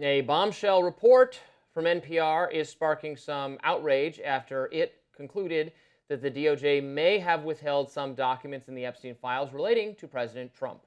A bombshell report from NPR is sparking some outrage after it concluded that the DOJ may have withheld some documents in the Epstein files relating to President Trump.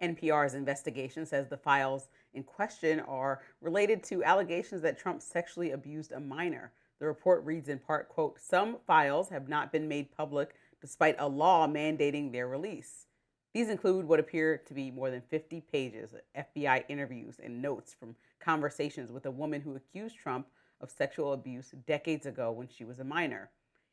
NPR's investigation says the files in question are related to allegations that Trump sexually abused a minor. The report reads in part, quote, "Some files have not been made public despite a law mandating their release. These include what appear to be more than 50 pages of FBI interviews and notes from conversations with a woman who accused Trump of sexual abuse decades ago when she was a minor."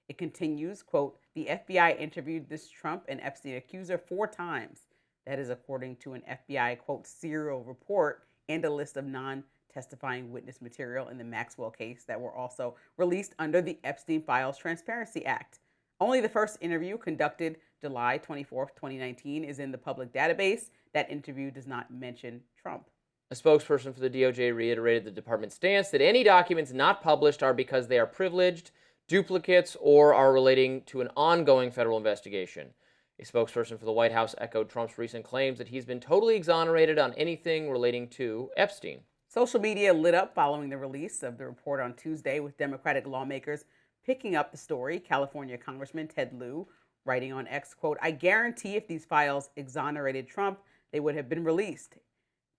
It continues, quote, "The FBI interviewed this Trump and Epstein accuser 4 times. That is according to an FBI, quote, serial report and a list of non-testifying witness material in the Maxwell case that were also released under the Epstein Files Transparency Act. Only the first interview, conducted July 24th, 2019, is in the public database. That interview does not mention Trump." A spokesperson for the DOJ reiterated the department's stance that any documents not published are because they are privileged, duplicates, or are relating to an ongoing federal investigation. A spokesperson for the White House echoed Trump's recent claims that he's been totally exonerated on anything relating to Epstein. Social media lit up following the release of the report on Tuesday, with Democratic lawmakers picking up the story. California Congressman Ted Lieu writing on X, quote, "I guarantee if these files exonerated Trump, they would have been released.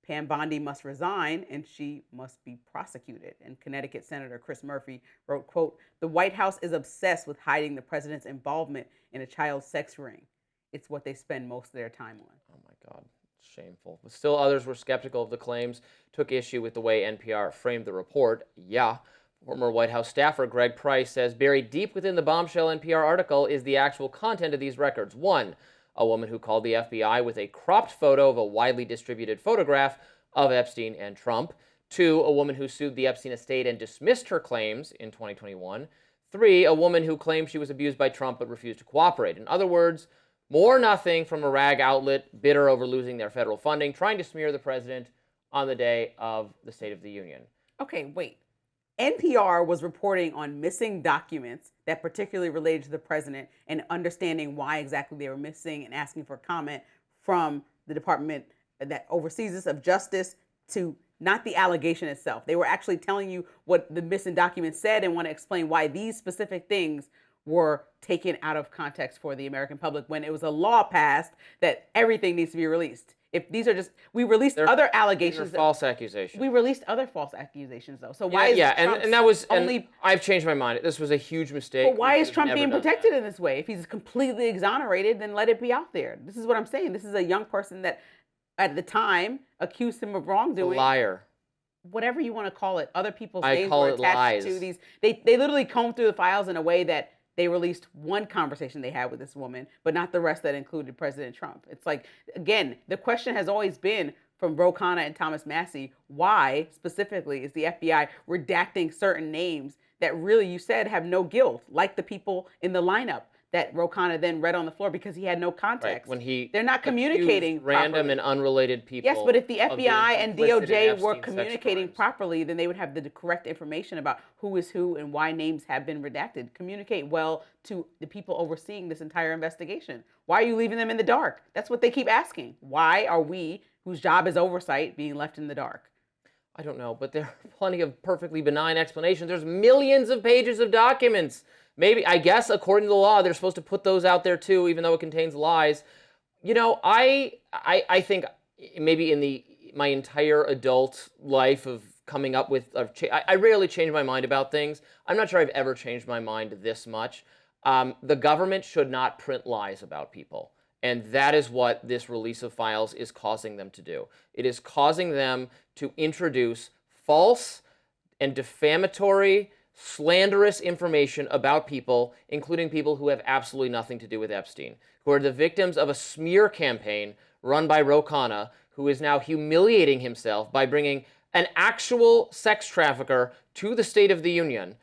Pam Bondi must resign and she must be prosecuted." And Connecticut Senator Chris Murphy wrote, quote, "The White House is obsessed with hiding the president's involvement in a child sex ring. It's what they spend most of their time on." Oh my God, shameful. But still others were skeptical of the claims, took issue with the way NPR framed the report. Yeah. Former White House staffer Greg Price says buried deep within the bombshell NPR article is the actual content of these records. 1, a woman who called the FBI with a cropped photo of a widely distributed photograph of Epstein and Trump. 2, a woman who sued the Epstein estate and dismissed her claims in 2021. 3, a woman who claimed she was abused by Trump but refused to cooperate. In other words, more nothing from a rag outlet bitter over losing their federal funding, trying to smear the president on the day of the State of the Union. Okay, wait. NPR was reporting on missing documents that particularly related to the president and understanding why exactly they were missing and asking for comment from the department that oversees this of justice to not the allegation itself. They were actually telling you what the missing documents said and want to explain why these specific things were taken out of context for the American public when it was a law passed that everything needs to be released. If these are just, we released other allegations. These are false accusations. We released other false accusations, though. So why is and that was only? And I've changed my mind. This was a huge mistake. But why is Trump being protected in this way? If he's completely exonerated, then let it be out there. This is what I'm saying. This is a young person that, at the time, accused him of wrongdoing. A liar. Whatever you want to call it. Other people's names were attached to these. They literally combed through the files in a way that they released one conversation they had with this woman, but not the rest that included President Trump. It's like, again, the question has always been from Ro Khanna and Thomas Massie, why specifically is the FBI redacting certain names that really, you said, have no guilt, like the people in the lineup that Ro Khanna then read on the floor because he had no context. Right, when they're not communicating random properly. And unrelated people. Yes, but if the FBI and DOJ were Epstein communicating properly, then they would have the correct information about who is who and why names have been redacted. Communicate well to the people overseeing this entire investigation. Why are you leaving them in the dark? That's what they keep asking. Why are we, whose job is oversight, being left in the dark? I don't know, but there are plenty of perfectly benign explanations. There's millions of pages of documents. Maybe, I guess, according to the law, they're supposed to put those out there too, even though it contains lies. You know, I think maybe in my entire adult life of coming up with, I rarely change my mind about things. I'm not sure I've ever changed my mind this much. The government should not print lies about people. And that is what this release of files is causing them to do. It is causing them to introduce false and defamatory, slanderous information about people, including people who have absolutely nothing to do with Epstein, who are the victims of a smear campaign run by Ro Khanna, who is now humiliating himself by bringing an actual sex trafficker to the State of the Union,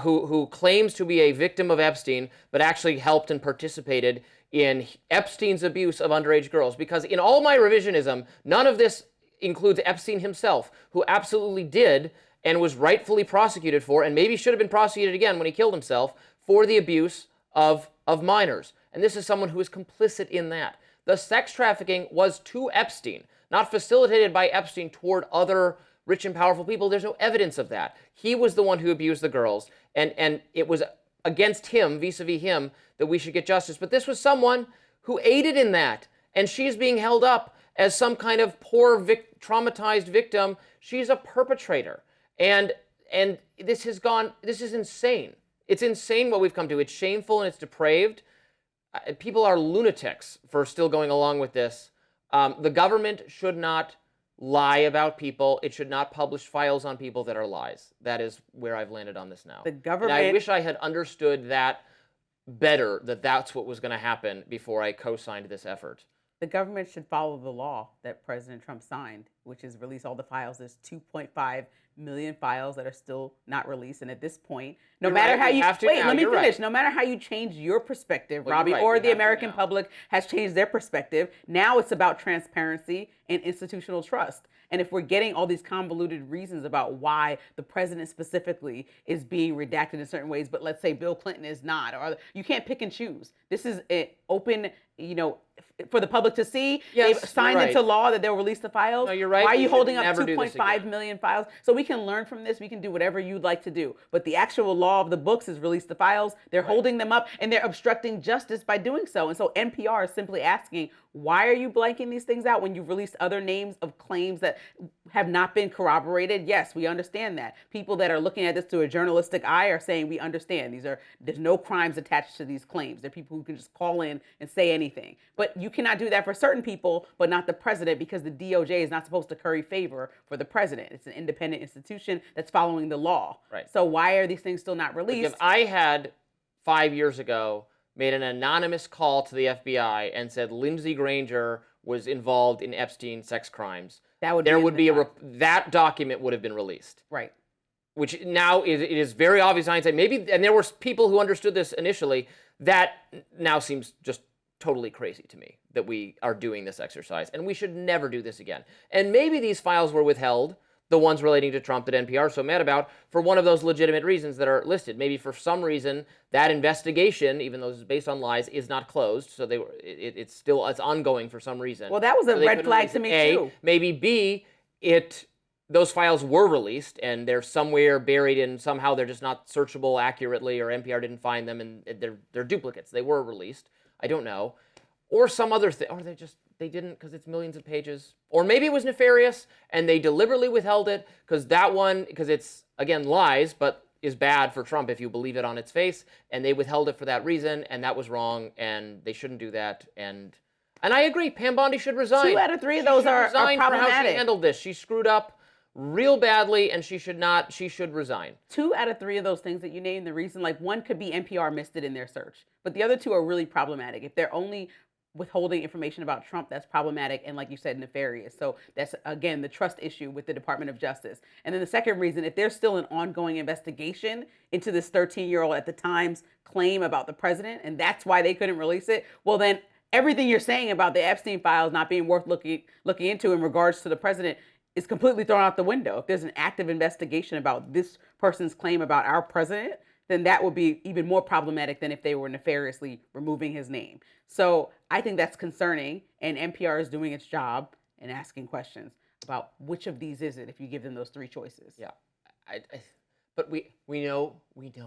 who claims to be a victim of Epstein, but actually helped and participated in Epstein's abuse of underage girls. Because in all my revisionism, none of this includes Epstein himself, who absolutely did and was rightfully prosecuted for, and maybe should have been prosecuted again when he killed himself, for the abuse of minors. And this is someone who is complicit in that. The sex trafficking was to Epstein, not facilitated by Epstein toward other rich and powerful people. There's no evidence of that. He was the one who abused the girls, and it was against him, vis-a-vis him, that we should get justice. But this was someone who aided in that, and she's being held up as some kind of poor, traumatized victim. She's a perpetrator, and this is insane. It's insane what we've come to. It's shameful and it's depraved. People are lunatics for still going along with this. The government should not lie about people. It should not publish files on people that are lies. That is where I've landed on this now. The government. And I wish I had understood that better, that that's what was going to happen before I co-signed this effort. The government should follow the law that President Trump signed, which is release all the files. There's 2.5 million files that are still not released. And at this point, no matter how you wait, let me finish. No matter how you change your perspective, Robbie, or the American public has changed their perspective, now it's about transparency and institutional trust. And if we're getting all these convoluted reasons about why the president specifically is being redacted in certain ways, but let's say Bill Clinton is not, or you can't pick and choose. This is an open, for the public to see. Yes, they've signed into law that they'll release the files. No, you're right. Why are you holding up 2.5 million files? So we can learn from this. We can do whatever you'd like to do. But the actual law of the books is release the files. They're holding them up, and they're obstructing justice by doing so. And so NPR is simply asking, why are you blanking these things out when you've released other names of claims that have not been corroborated? Yes, we understand that. People that are looking at this through a journalistic eye are saying, we understand. There's no crimes attached to these claims. They're people who can just call in and say anything. But you cannot do that for certain people, but not the president, because the DOJ is not supposed to curry favor for the president. It's an independent institution that's following the law. Right. So why are these things still not released? If I had 5 years ago made an anonymous call to the FBI and said Lindsey Granger was involved in Epstein sex crimes, that document would have been released. Right. Which now it is very obvious hindsight. Maybe, and there were people who understood this initially. That now seems just totally crazy to me that we are doing this exercise, and we should never do this again. And maybe these files were withheld, the ones relating to Trump that NPR is so mad about, for one of those legitimate reasons that are listed. Maybe for some reason that investigation, even though it's based on lies, is not closed. So it's ongoing for some reason. Well, that was a red flag to me too. Maybe B, those files were released and they're somewhere buried and somehow they're just not searchable accurately, or NPR didn't find them and they're duplicates. They were released. I don't know. Or some other thing, or they didn't because it's millions of pages. Or maybe it was nefarious and they deliberately withheld it because it's, again, lies, but is bad for Trump if you believe it on its face, and they withheld it for that reason, and that was wrong, and they shouldn't do that. And I agree, Pam Bondi should resign. 2 out of 3 of those are problematic. For how she handled this. She screwed up real badly, and she should resign. 2 out of 3 of those things that you named, the reason, like one could be NPR missed it in their search, but the other 2 are really problematic. If they're only withholding information about Trump, that's problematic, and like you said, nefarious. So that's, again, the trust issue with the Department of Justice. And then the second reason, if there's still an ongoing investigation into this 13-year-old at the time's claim about the president, and that's why they couldn't release it, well then everything you're saying about the Epstein files not being worth looking into in regards to the president is completely thrown out the window. If there's an active investigation about this person's claim about our president, then that would be even more problematic than if they were nefariously removing his name. So I think that's concerning, and NPR is doing its job and asking questions about which of these is it if you give them those 3 choices. Yeah, but we know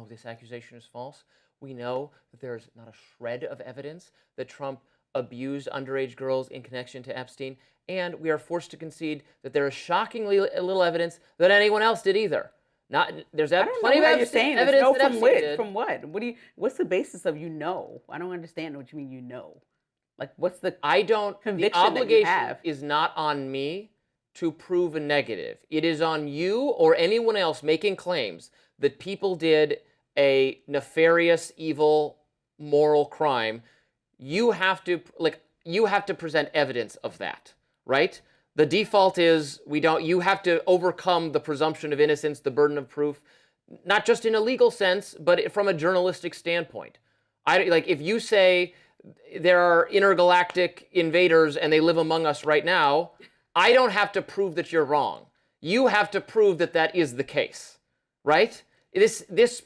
this accusation is false. We know that there's not a shred of evidence that Trump abused underage girls in connection to Epstein, and we are forced to concede that there is shockingly little evidence that anyone else did either. There's plenty of evidence. There's no from what? From what? What's the basis of I don't understand what you mean Like, what's the conviction the obligation that you have? Is not on me to prove a negative. It is on you or anyone else making claims that people did a nefarious, evil, moral crime. You have to present evidence of that, right? The default is you have to overcome the presumption of innocence, the burden of proof, not just in a legal sense, but from a journalistic standpoint. If you say there are intergalactic invaders and they live among us right now, I don't have to prove that you're wrong. You have to prove that that is the case, right? This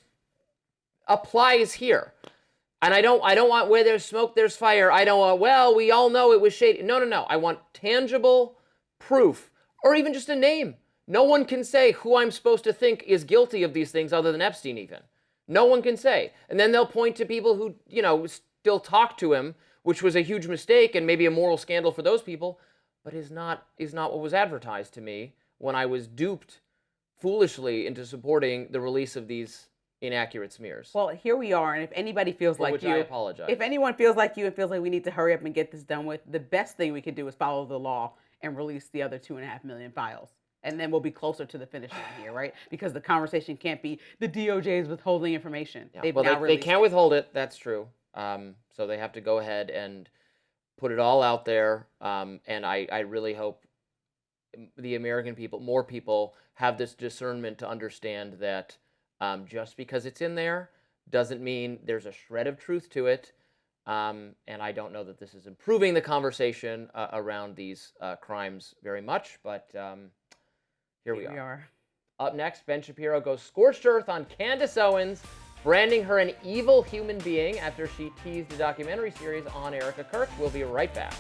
applies here. And I don't want where there's smoke, there's fire. I don't want, we all know it was shady. No. I want tangible proof, or even just a name. No one can say who I'm supposed to think is guilty of these things other than Epstein even. No one can say. And then they'll point to people who, still talk to him, which was a huge mistake and maybe a moral scandal for those people, but is not what was advertised to me when I was duped foolishly into supporting the release of these inaccurate smears. Well, here we are, and if anybody feels like you, I apologize. If anyone feels like you and feels like we need to hurry up and get this done with, the best thing we can do is follow the law and release the other 2.5 million files. And then we'll be closer to the finish line here, right? Because the conversation can't be the DOJ is withholding information. Yeah. They can't withhold it. That's true. So they have to go ahead and put it all out there. And I really hope the American people, more people, have this discernment to understand that just because it's in there doesn't mean there's a shred of truth to it. And I don't know that this is improving the conversation around these crimes very much, but here we are. Up next, Ben Shapiro goes scorched earth on Candace Owens, branding her an evil human being after she teased a documentary series on Erica Kirk. We'll be right back.